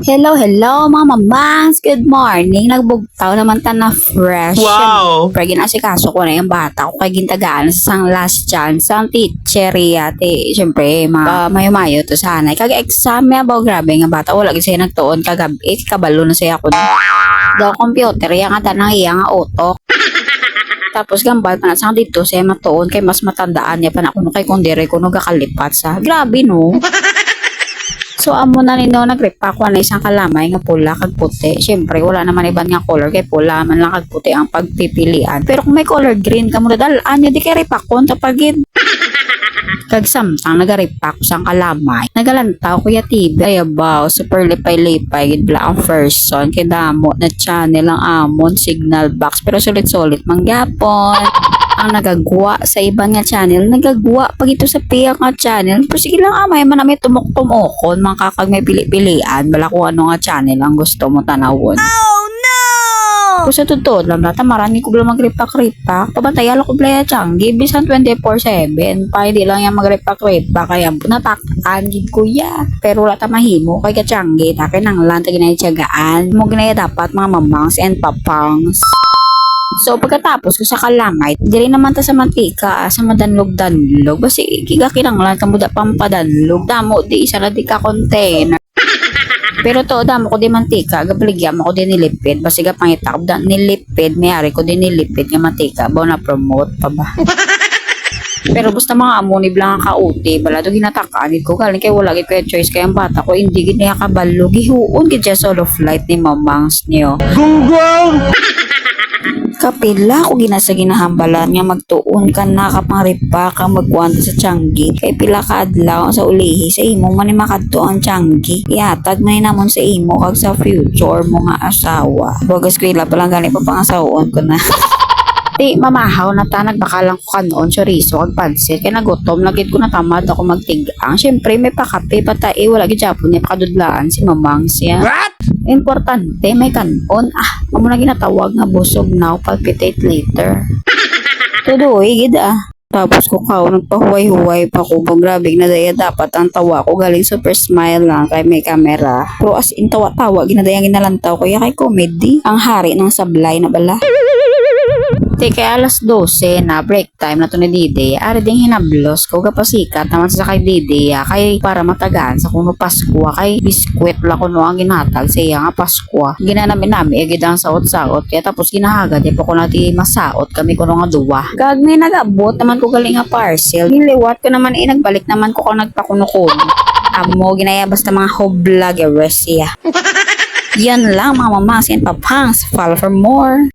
Hello, hello mga mamangs. Good morning. Nagbugtaw naman ta na fresh. Wow! Siyempre, ginasikaso ko na yung bata ko kay gintagaan sa sang last chance. Ang teacher yate. Siyempre, mayo-mayo to sanay. Kag-exam may abaw grabe nga bata. Wala kasi nagtuon kagabi. Kabalo na siya ako. Daw computer, yang nga tanang iya nga utok. Tapos gambal pa na sa dito siya matuon kay mas matandaan niya pa na kuno kay kundire kuno gakalipat sa. Grabe no. So amo na nino nagrepack ko na isang kalamay nga pula kag puti. Syempre wala naman iban nga color kay pula man lang kag puti ang pagpipilian. Pero kung may color green kamo dalaan niya di kay repack kon tapagid. Kag samtang nagarepack ko sang kalamay. Nagalantaw ko ya TV. Ay abaw super lipay-lipay gid bla ang first son kay damo na channel ang amon signal box pero sulit-sulit manggapon. Ang nagagwa sa ibang nga channel, nagagwa pag ito sa piyak nga channel. Pero sige lang amay man may tumok-tumokon, mga kakag may pili-pilian, bala kung ano nga channel ang gusto mo tanawon. Oh no! Kung sa totoo lang, data marami ko lang magripak-ripak. Pabantayan ako playa tiyanggi, bisan 24/7. Pa hindi lang yung magripak-ripak, kaya natakaan gid kuya. Pero wala ta mahimo, kay katiyanggi, takin ang lang, taginay tiyagaan. Mo ginaya dapat mga mamangs and papangs. So pagkatapos ko sa kalamay, dili naman ta sa mantika, sa madanlog-danlog. Basi gigakinanglan kamo da pampadanlog. Damo di isa na di ka container. Pero to damo ko di mantika, gabaligya mo ko di nilipid. Basi ga pangitak da nilipid, mayari ko di nilipid nga mantika. Baw na promote pa ba? Pero basta mga amoni blang ka uti, bala to ginatakan ko galing kay wala gid ko choice kay ang bata ko hindi gid niya kabalo gihuon gid siya solo flight ni mamangs niyo. Gunggong! Kapila ko ginasa ginahambalan nga magtuon ka na kapangripa ka magkwanta sa tiyanggi kay pila ka adlaw sa ulihi sa imo man ni makadto ang tiyanggi ihatag man namon sa imo kag sa future mo nga asawa bogas ko ila palang gani pa pangasawon ko na. Di mamahaw na ta nagbakalang ko kanon chorizo kag pansit kay nagutom lagit ko na tamad ako magtigang. Syempre may pakape patay wala gid japon niya pakadudlaan si mamang siya. What? Importante may kanon. Amo na ginatawag nga busog now palpitate later. Tudoy gid Tapos ko nagpahuway-huway pa ko pag grabe na daya dapat ang tawa ko galing super smile lang kay may camera. Pero as in tawa-tawa ginadayang ginalantaw ko kay comedy. Ang hari ng sablay na bala. Kaya alas 12 na break time na to ni Didi, ari ding hinablos ko kapasikat naman sa kay Didi kay para matagaan sa kuno Pasko kay biskwit la kuno ang ginhatag sa iya nga Pasko. Ginanamin nami agad ang saot-saot kaya tapos ginahagad po ko nati masaot kami kuno nga duwa. Kag may nagabot naman ko galing nga parcel. Niliwat ko naman nagbalik naman ko kung nagpakuno-kuno. Amo ginaya basta mga hoblageres siya. Yan lang mga mamas and papangs. Follow for more.